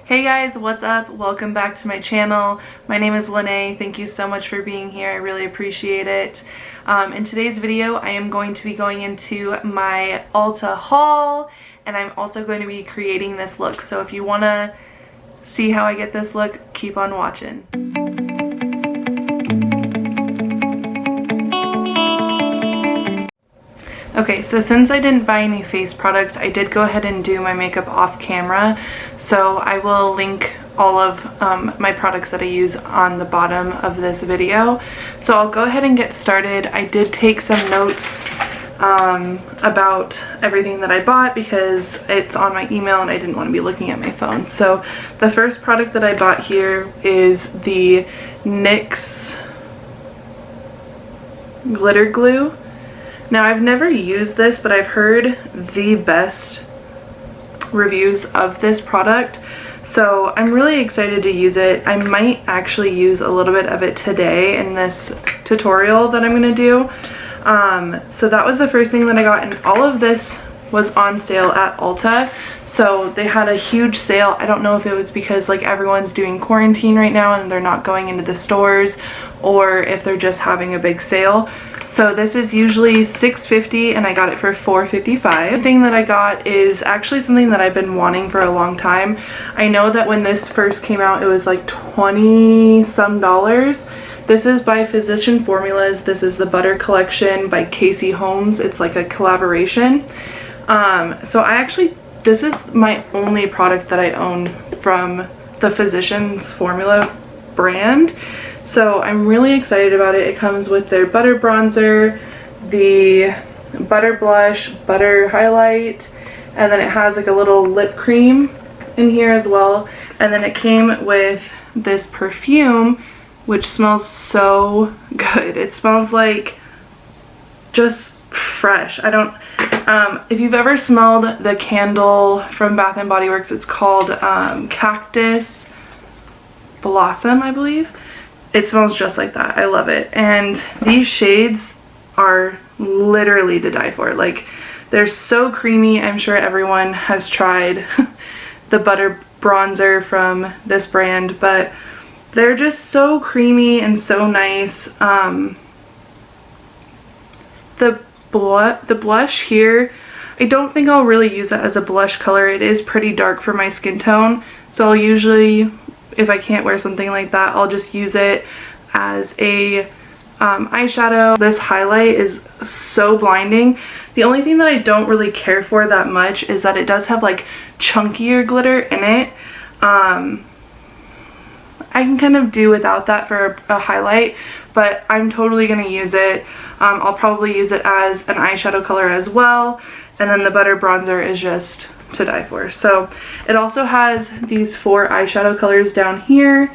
Hey guys, what's up? Welcome back to my channel. My name is Lene. Thank you so much for being here. I really appreciate it. In today's video, I am going to be going into my Ulta haul, and I'm also going to be creating this look. So if you want to see how I get this look, keep on watching. Okay, so since I didn't buy any face products, I did go ahead and do my makeup off camera. So I will link all of my products that I use on the bottom of this video. So I'll go ahead and get started. I did take some notes about everything that I bought because it's on my email and I didn't want to be looking at my phone. So the first product that I bought here is the NYX glitter glue. Now, I've never used this, but I've heard the best reviews of this product, so I'm really excited to use it. I might actually use a little bit of it today in this tutorial that I'm going to do. So that was the first thing that I got, and all of this was on sale at Ulta. So they had a huge sale. I don't know if it was because like everyone's doing quarantine right now and they're not going into the stores, or if they're just having a big sale. So this is usually $6.50 and I got it for $4.55. The thing that I got is actually something that I've been wanting for a long time. I know that when this first came out it was like $20 some. This is by Physician Formulas. This is the Butter Collection by Casey Holmes. It's like a collaboration. This is my only product that I own from the Physician's Formula brand. So I'm really excited about it. It comes with their butter bronzer, the butter blush, butter highlight, and then it has like a little lip cream in here as well. And then it came with this perfume, which smells so good. It smells like just fresh. If you've ever smelled the candle from Bath & Body Works, it's called Cactus Blossom, I believe. It smells just like that. I love it. And these shades are literally to die for. Like, they're so creamy. I'm sure everyone has tried the butter bronzer from this brand, but they're just so creamy and so nice. The blush here, I don't think I'll really use it as a blush color. It is pretty dark for my skin tone, so I'll usually, if I can't wear something like that, I'll just use it as a eyeshadow. This highlight is so blinding. The only thing that I don't really care for that much is that it does have like chunkier glitter in it. I can kind of do without that for a highlight, but I'm totally going to use it. I'll probably use it as an eyeshadow color as well, and then the butter bronzer is just to die for. So it also has these 4 eyeshadow colors down here,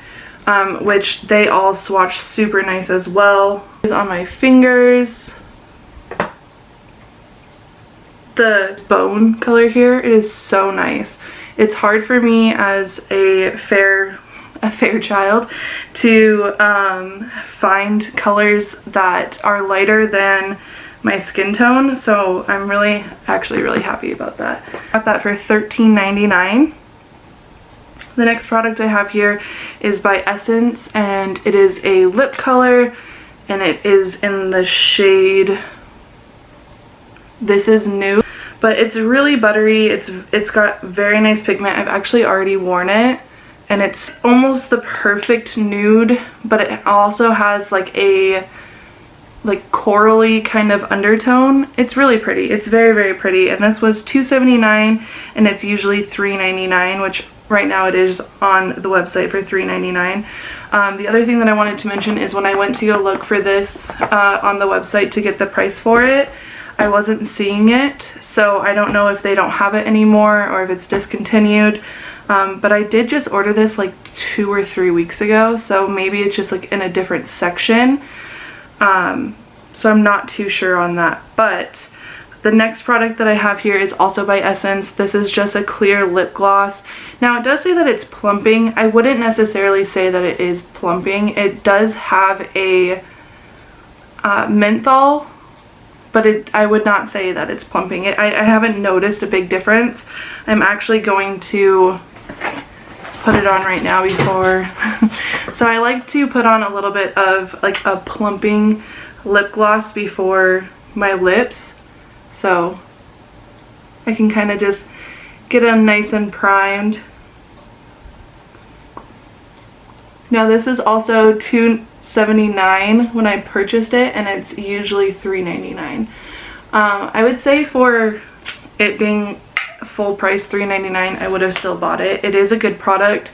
which they all swatch super nice as well. It's on my fingers. The bone color here, it is so nice. It's hard for me as a fair child to find colors that are lighter than my skin tone, so I'm actually really happy about that. I got that for $13.99. The next product I have here is by Essence, and it is a lip color, and it is in the shade, this is Nude, but it's really buttery. It's got very nice pigment. I've actually already worn it, and it's almost the perfect nude, but it also has like a corally kind of undertone. It's really pretty. It's very, very pretty. And this was $2.79 and it's usually $3.99, which right now it is on the website for $3.99. The other thing that I wanted to mention is when I went to go look for this on the website to get the price for it, I wasn't seeing it. So I don't know if they don't have it anymore or if it's discontinued. But I did just order this like 2 or 3 weeks ago, so maybe it's just like in a different section. So I'm not too sure on that. But the next product that I have here is also by Essence. This is just a clear lip gloss. Now it does say that it's plumping. I wouldn't necessarily say that it is plumping. It does have a menthol, but I would not say that it's plumping. I haven't noticed a big difference. I'm actually going to put it on right now before. So I like to put on a little bit of like a plumping lip gloss before my lips, so I can kind of just get them nice and primed. Now this is also $2.79 when I purchased it, and it's usually $3.99. I would say for it being full price $3.99, I would have still bought it. It is a good product.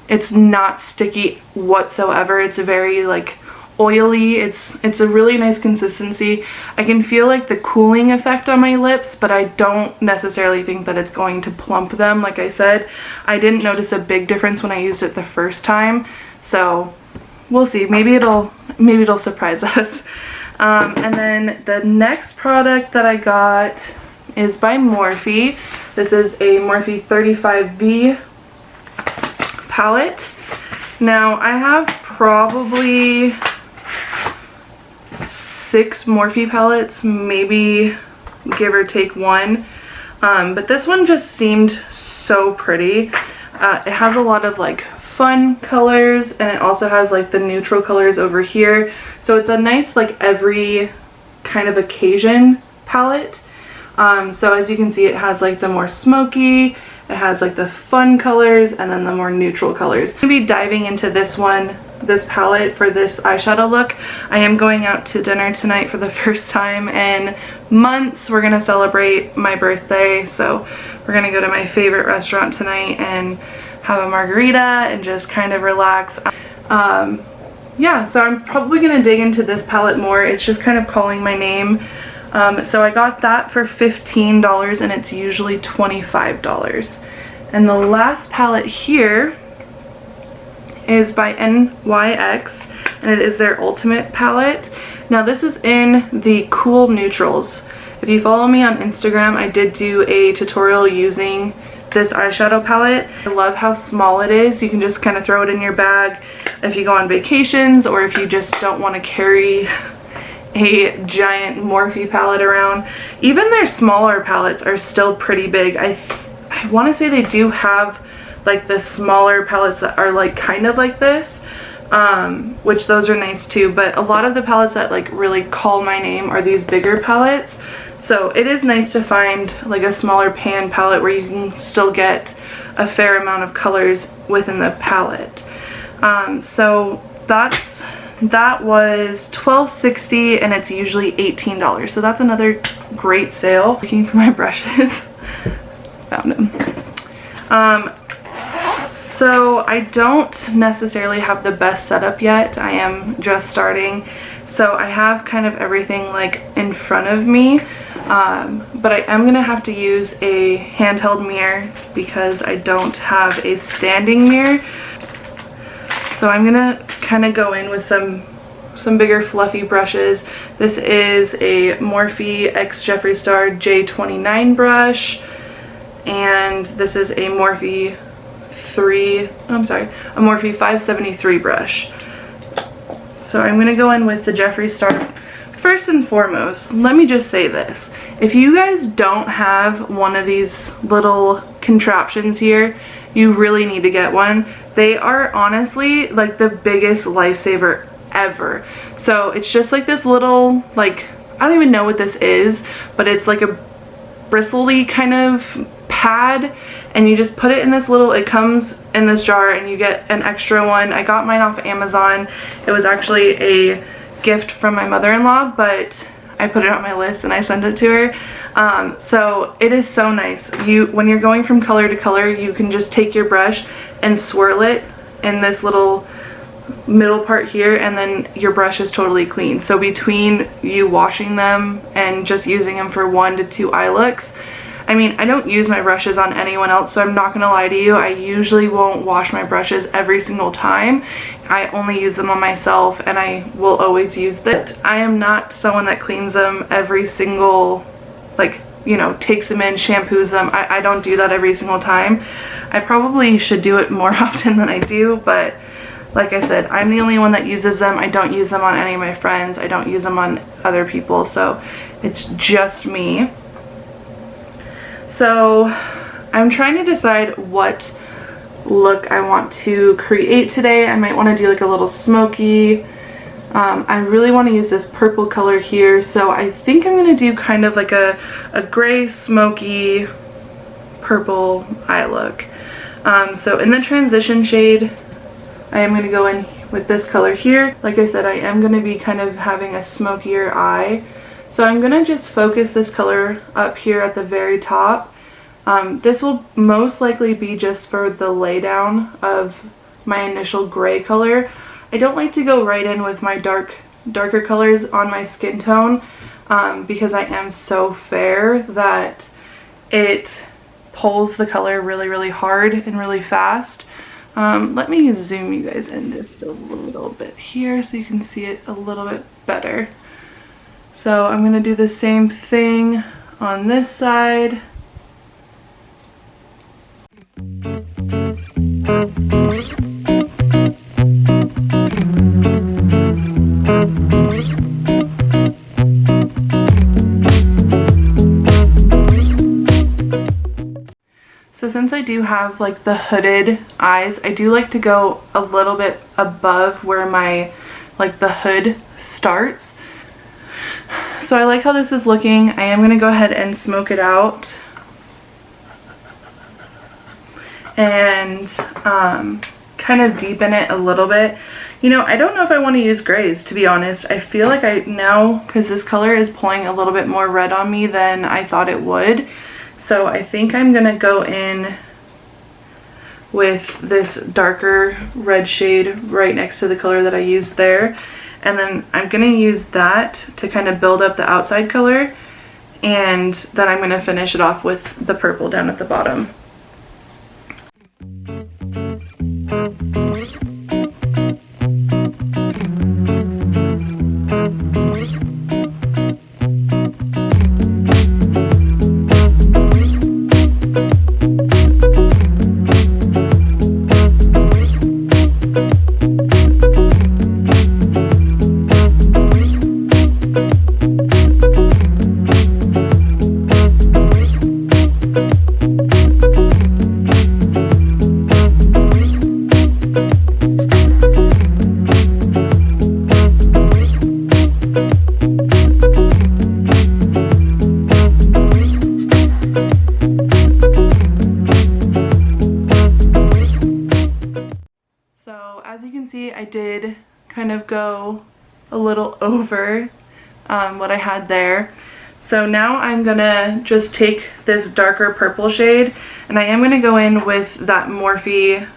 It's not sticky whatsoever. It's very like oily. It's a really nice consistency. I can feel like the cooling effect on my lips, but I don't necessarily think that it's going to plump them. Like I said, I didn't notice a big difference when I used it the first time, so we'll see. Maybe it'll surprise us. And then the next product that I got is by Morphe. This is a Morphe 35V palette. Now I have probably 6 Morphe palettes, maybe give or take one, but this one just seemed so pretty. It has a lot of like fun colors, and it also has like the neutral colors over here, so it's a nice like every kind of occasion palette. So as you can see, it has like the more smoky, it has like the fun colors, and then the more neutral colors. I'm going to be diving into this palette for this eyeshadow look. I am going out to dinner tonight for the first time in months. We're going to celebrate my birthday, so we're going to go to my favorite restaurant tonight and have a margarita and just kind of relax. Yeah, so I'm probably going to dig into this palette more. It's just kind of calling my name. So I got that for $15, and it's usually $25. And the last palette here is by NYX, and it is their Ultimate palette. Now this is in the cool neutrals. If you follow me on Instagram, I did do a tutorial using this eyeshadow palette. I love how small it is. You can just kind of throw it in your bag if you go on vacations, or if you just don't want to carry a giant Morphe palette around. Even their smaller palettes are still pretty big. I want to say they do have like the smaller palettes that are like kind of like this, which those are nice too, but a lot of the palettes that like really call my name are these bigger palettes. So it is nice to find like a smaller pan palette where you can still get a fair amount of colors within the palette. So that was $12.60, and it's usually $18. So that's another great sale. Looking for my brushes. Found them. So I don't necessarily have the best setup yet. I am just starting. So I have kind of everything like in front of me. But I am going to have to use a handheld mirror because I don't have a standing mirror. So I'm gonna kind of go in with some bigger fluffy brushes. This is a Morphe X Jeffree Star J29 brush, and this is a Morphe 573 brush. So I'm gonna go in with the Jeffree Star. First and foremost, let me just say this. If you guys don't have one of these little contraptions here, you really need to get one. They are honestly like the biggest lifesaver ever. So it's just like this little, like, I don't even know what this is, but it's like a bristly kind of pad, and you just put it in this little, it comes in this jar, and you get an extra one. I got mine off Amazon. It was actually a gift from my mother-in-law, but I put it on my list and I sent it to her. So it is so nice. When you're going from color to color, you can just take your brush and swirl it in this little middle part here, and then your brush is totally clean. So between you washing them and just using them for 1 to 2 eye looks, I mean, I don't use my brushes on anyone else, so I'm not gonna lie to you, I usually won't wash my brushes every single time. I only use them on myself, and I will always use that. I am not someone that cleans them every single, like, you know, takes them in, shampoos them. I don't do that every single time. I probably should do it more often than I do, but like I said, I'm the only one that uses them. I don't use them on any of my friends. I don't use them on other people, so it's just me. So I'm trying to decide what look I want to create today. I might want to do like a little smoky. I really want to use this purple color here, so I think I'm going to do kind of like a gray smoky purple eye look. So in the transition shade, I am going to go in with this color here. Like I said, I am going to be kind of having a smokier eye. So I'm going to just focus this color up here at the very top. This will most likely be just for the laydown of my initial gray color. I don't like to go right in with my darker colors on my skin tone because I am so fair that it pulls the color really hard and really fast. Let me zoom you guys in just a little bit here so you can see it a little bit better. So I'm going to do the same thing on this side. So since I do have like the hooded eyes, I do like to go a little bit above where my the hood starts. So I like how this is looking. I am going to go ahead and smoke it out and kind of deepen it a little bit. You know, I don't know if I want to use grays, to be honest. I feel like I now, because this color is pulling a little bit more red on me than I thought it would. So I think I'm going to go in with this darker red shade right next to the color that I used there. And then I'm going to use that to kind of build up the outside color. And then I'm going to finish it off with the purple down at the bottom. I did kind of go a little over what I had there. So now I'm gonna just take this darker purple shade and I am gonna go in with that Morphe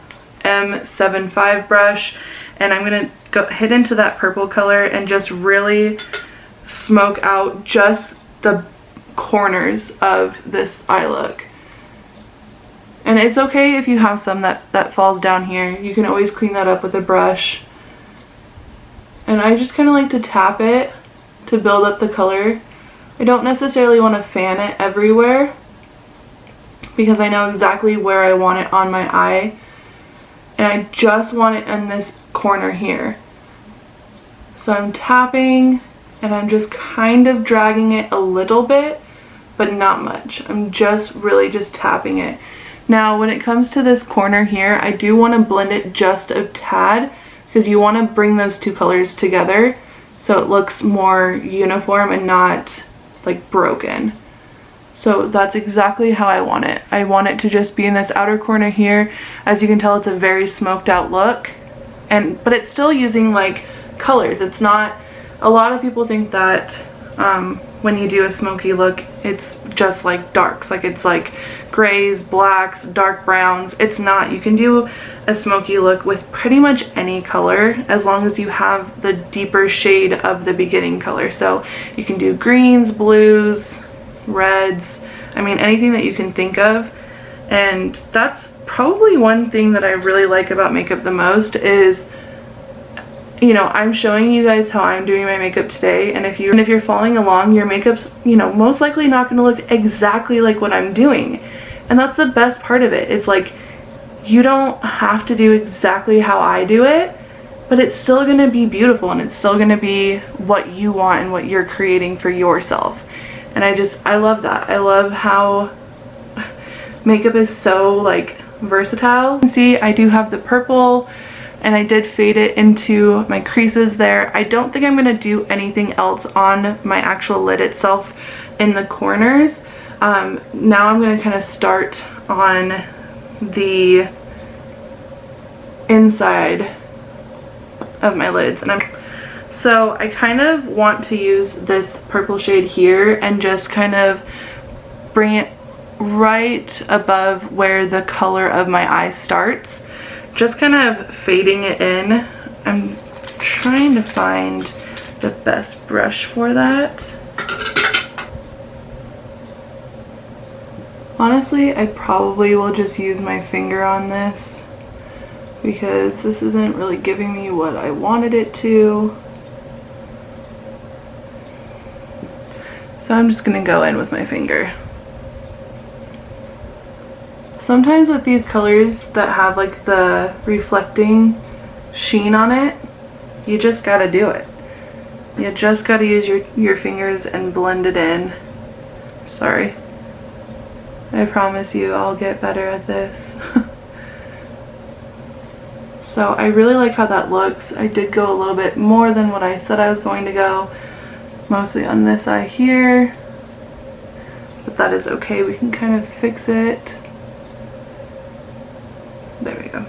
M75 brush and I'm gonna go hit into that purple color and just really smoke out just the corners of this eye look. And it's okay if you have some that falls down here. You can always clean that up with a brush. And I just kind of like to tap it to build up the color. I don't necessarily want to fan it everywhere because I know exactly where I want it on my eye. And I just want it in this corner here. So I'm tapping and I'm just kind of dragging it a little bit, but not much. I'm just really just tapping it. Now when it comes to this corner here, I do want to blend it just a tad because you want to bring those two colors together so it looks more uniform and not like broken. So that's exactly how I want it. I want it to just be in this outer corner here. As you can tell, it's a very smoked out look, but it's still using like colors. It's not, a lot of people think that when you do a smoky look, it's just like darks, like it's like grays, blacks, dark browns. It's not. You can do a smoky look with pretty much any color as long as you have the deeper shade of the beginning color. So you can do greens, blues, reds, I mean anything that you can think of. And that's probably one thing that I really like about makeup the most is, you know, I'm showing you guys how I'm doing my makeup today, and if you're following along, your makeup's, you know, most likely not going to look exactly like what I'm doing. And that's the best part of it. It's like you don't have to do exactly how I do it, but it's still going to be beautiful and it's still going to be what you want and what you're creating for yourself. And I love that. I love how makeup is so like versatile. You can see I do have the purple, and I did fade it into my creases there. I don't think I'm going to do anything else on my actual lid itself in the corners. Now I'm going to kind of start on the inside of my lids, and so I kind of want to use this purple shade here and just kind of bring it right above where the color of my eye starts, just kind of fading it in. I'm trying to find the best brush for that. Honestly, I probably will just use my finger on this because this isn't really giving me what I wanted it to. So I'm just gonna go in with my finger. Sometimes with these colors that have like the reflecting sheen on it, you just gotta do it. You just gotta use your fingers and blend it in. Sorry. I promise you I'll get better at this. So I really like how that looks. I did go a little bit more than what I said I was going to go, mostly on this eye here, but that is okay. We can kind of fix it. There we go.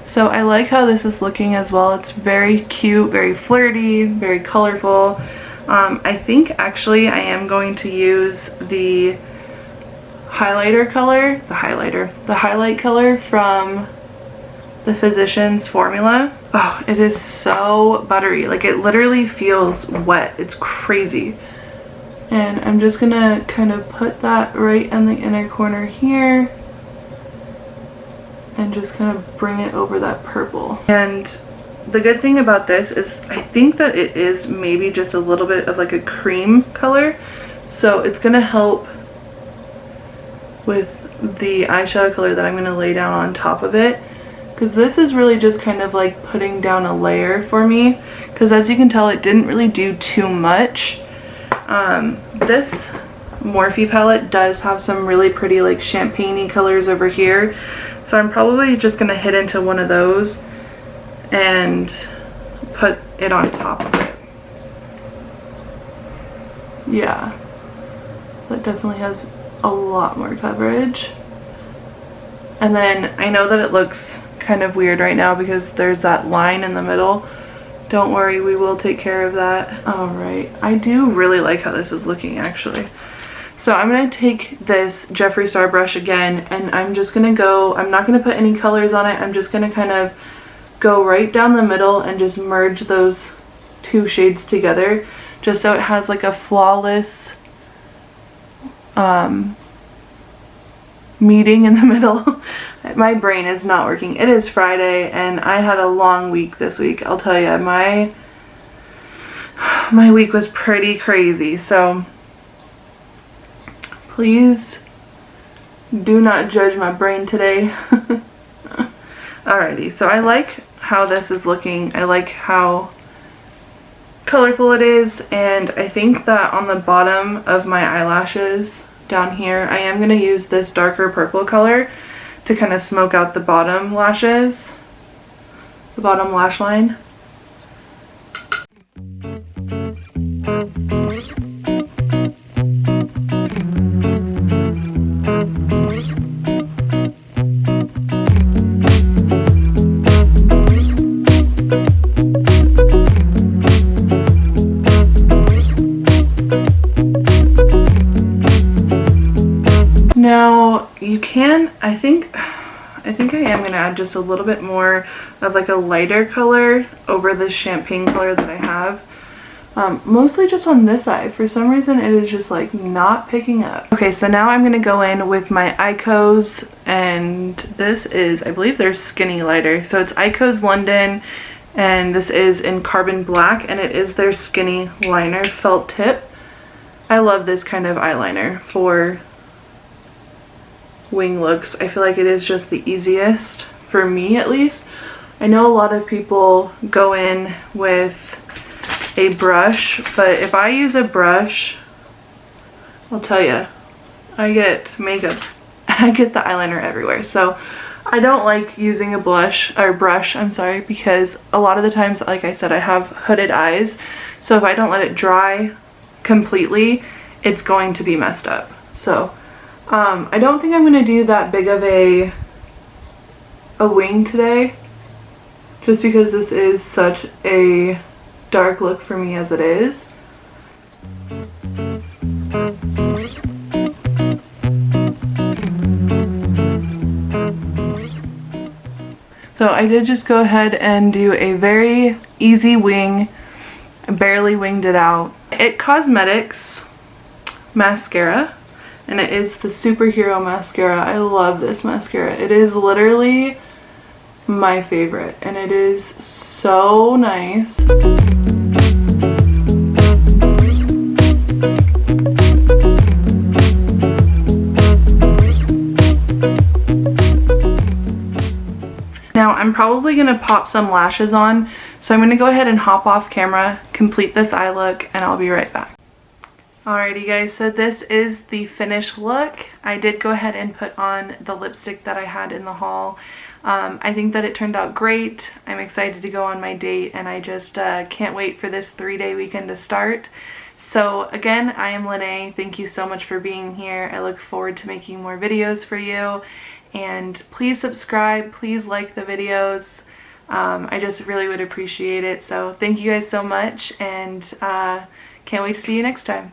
So I like how this is looking as well. It's very cute, very flirty, very colorful. I think actually I am going to use the highlighter color, the highlight color from the Physicians Formula. Oh, it is so buttery. Like, it literally feels wet. It's crazy. And I'm just gonna kind of put that right in the inner corner here and just kind of bring it over that purple. And the good thing about this is I think that it is maybe just a little bit of like a cream color, so it's gonna help with the eyeshadow color that I'm gonna lay down on top of it, because this is really just kind of like putting down a layer for me, because as you can tell it didn't really do too much. This Morphe palette does have some really pretty like champagne-y colors over here, so I'm probably just gonna hit into one of those and put it on top of it. Yeah, that definitely has a lot more coverage. And then I know that it looks kind of weird right now because there's that line in the middle. Don't worry, we will take care of that. All right, I do really like how this is looking actually. So I'm gonna take this Jeffree Star brush again, and I'm just gonna go, I'm not gonna put any colors on it, I'm just gonna kind of go right down the middle and just merge those two shades together, just so it has like a flawless meeting in the middle. My brain is not working. It is Friday and I had a long week this week. I'll tell you, my week was pretty crazy, so please do not judge my brain today. Alrighty, so I like how this is looking. I like how colorful it is, and I think that on the bottom of my eyelashes down here, I am going to use this darker purple color to kind of smoke out the bottom lashes, the bottom lash line. Now you can, I think I am going to add just a little bit more of like a lighter color over the champagne color that I have. Mostly just on this eye. For some reason it is just like not picking up. Okay, so now I'm going to go in with my Icos, and this is, I believe they're Skinny Lighter. So it's Icos London, and this is in Carbon Black, and it is their Skinny Liner felt tip. I love this kind of eyeliner for wing looks. I feel like it is just the easiest, for me at least. I know a lot of people go in with a brush, but if I use a brush, I'll tell you, I get makeup I get the eyeliner everywhere. So I don't like using a brush, I'm sorry, because a lot of the times, like I said, I have hooded eyes. So if I don't let it dry completely, it's going to be messed up. So I don't think I'm going to do that big of a wing today, just because this is such a dark look for me as it is. So I did just go ahead and do a very easy wing. I barely winged it out. It Cosmetics mascara, and it is the Superhero mascara. I love this mascara. It is literally my favorite, and it is so nice. Now I'm probably going to pop some lashes on, so I'm going to go ahead and hop off camera, complete this eye look, and I'll be right back. Alrighty guys, so this is the finished look. I did go ahead and put on the lipstick that I had in the haul. I think that it turned out great. I'm excited to go on my date, and I just can't wait for this 3-day weekend to start. So again, I am Lene. Thank you so much for being here. I look forward to making more videos for you. And please subscribe, please like the videos. I just really would appreciate it. So thank you guys so much, and can't wait to see you next time.